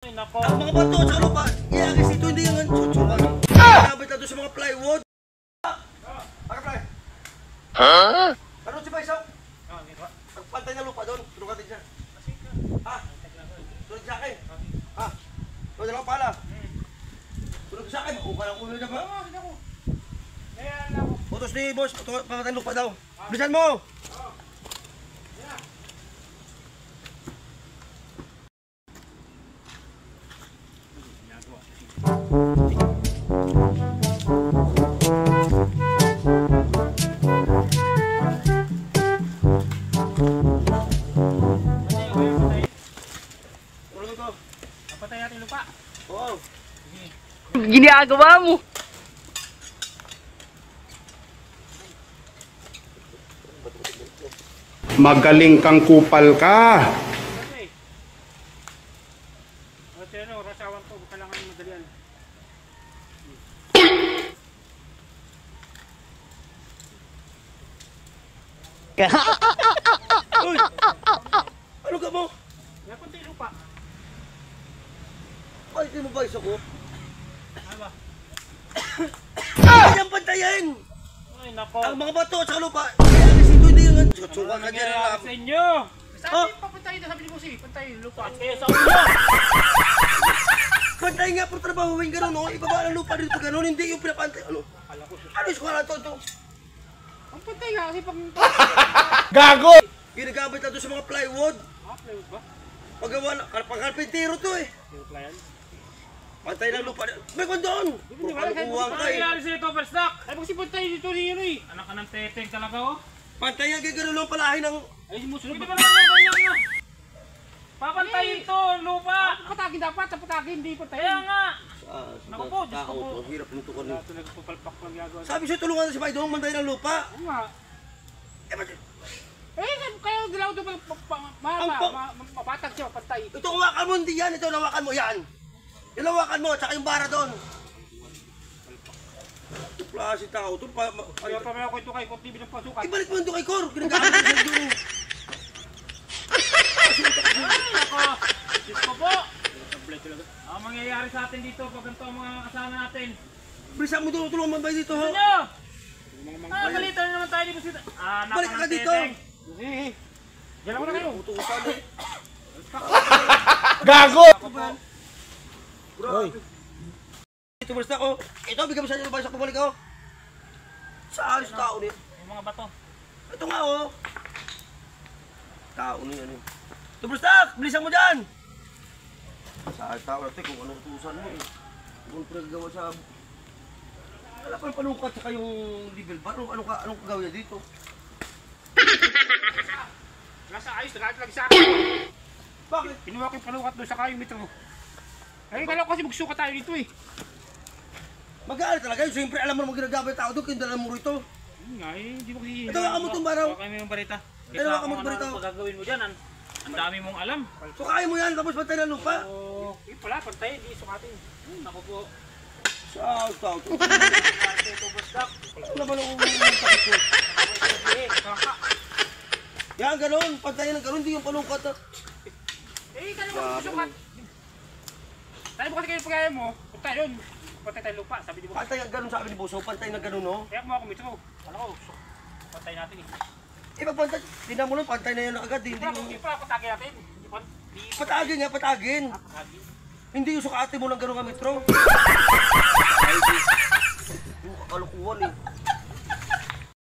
Ay, nako. Ang mga bato sa lupa, iagis ito, hindi yung tsutsukan. Sabit na doon sa mga plywood. Pagka-fly. Ano si Baisok? Pantay na lupa doon, tulungan din siya. Ha? Tulog sa akin. Ha? Tulog na lang pala. Tulog sa akin, makuha ng ulo na ba? Utos ni boss, pangatan lupa daw. Bilisan mo! Tulungan ko. Napatay natin lupa. Oo. Ginagawa mo. Magaling kang kupal ka. Kasi. Kasi ano, rasawan ko. Kailangan madalian. Uy! Ano ka mo? Napatay lupa. Ay, hindi mo ba isa ko? Ano ba? Hindi niyang pantayin! Ay, nako. Ang mga bato sa lupa, iagis ito, hindi yung tsutsukan Ano ka dyan nangyayari lang. sa inyo? Sabi, papantay na, sabi ni Bossy. Pantay lupa. Eh, sa ulo. Pantayin nga, pero trabahuin gano'n, no? Ibaba ng lupa dito gano'n, hindi yung pinapantay. Ano? Ano yung skwala to? Ang pantay nga kasi pag... Gago! Ginagamit na doon sa mga plywood. Plywood ba? Paggawa na, pang-carpentero to eh. Plywood yan. Pantay ng lupa. May kondon! Puro kalukuhan ka Ano eh. nangyayari sa ito, Persdak? Ay, kasi pantay dito ni Yuri. Anak ka ng teteng talaga, oh. Pantay nga, gano'n lang palahin ng... Ay, musunod. Pwede ba naman yung ganyan nga? Papantayin to, ang lupa. Patagin dapat, sa patagin, hindi patay. Kaya nga. Naku po, Diyos ko po. Ang hirap nito ko. Ito nagpupalpak lang gagawa. Sabi siya, tulungan na si Baidong, mantay ng lupa. Oo nga. Eh, ba't... Kaya dilaw ito, mapatag siya, patay. Ito, hawakan mo, hindi yan. Ito, hawakan mo, yan. Ilawakan mo, tsaka yung bara doon. Klase tao ito. Kaya pa may ako ito kay Kung TV ng pasukan. Ibalik mo ito kay Cor. Ginagamit ko sa doon. Ako, Diyos ko po. Ang mangyayari sa atin dito pag ganito ang mga kasama natin. Bilisan mo doon, tulungan mo ba dito, ho? Ano? Balitan na naman tayo dito sila. Balik ka dito. Diyan lang muna kayo. Utusan eh. Gago! Hoy. Ito basta ko. Ito, bigyan mo sa inyo ba sa pabalik ko? Sa ayos tao niya. Yung mga bato. Ito nga, oh. Tao niya, ano. Ito basta, bilisan mo dyan. Sa ayos tao natin kung anong utusan mo eh. Kung pinagawa sa... Wala pa yung panukat saka yung level bar. Anong gagawin niya dito? Nasa ayos, nagalit lagi sa akin. Bakit? Pinuha ko yung panukat doon sa kayong metro. Ay, kala ko kasi magsuka tayo dito eh. Mag-aaral talaga yun. Siyempre alam mo naman ginagamit tao doon. Kindalan mo rito. Nga eh, hindi mo kasi... Ito, hawakan mo itong baraw. Hawakan mo yung barita. Ito, hawakan mo itong barita. Ano gagawin mo dyan? Ang dami mong alam. So kaya mo yan, tapos pantay ng lupa. Oo. Eh pala, pantay, hindi sukatin. Naku po. Sa ayos tao ito. Ito, Basdak. Wala ba nang umuwi takot ko? Kaka. Yan, gano'n. Pantayin ng gano'n. Hindi yung panukat. Eh, kaya mo magsukat. Tayo mo kasi kayo pagkaya mo. Punta yun. Pantay tayo lupa, sabi ni Boss. Pantay ng gano'n sabi ni Boso. Pantay ng gano'n, no? Kaya mo ako metro. Ano ko, pantay natin eh. Pagpantay. Tingnan mo lang, pantay na yan agad. Hindi Hindi yung... pa, patagin natin. Patagin nga, patagin. Hindi yung sukatin mo ng gano'n ka metro. Ay, kalukuhan eh.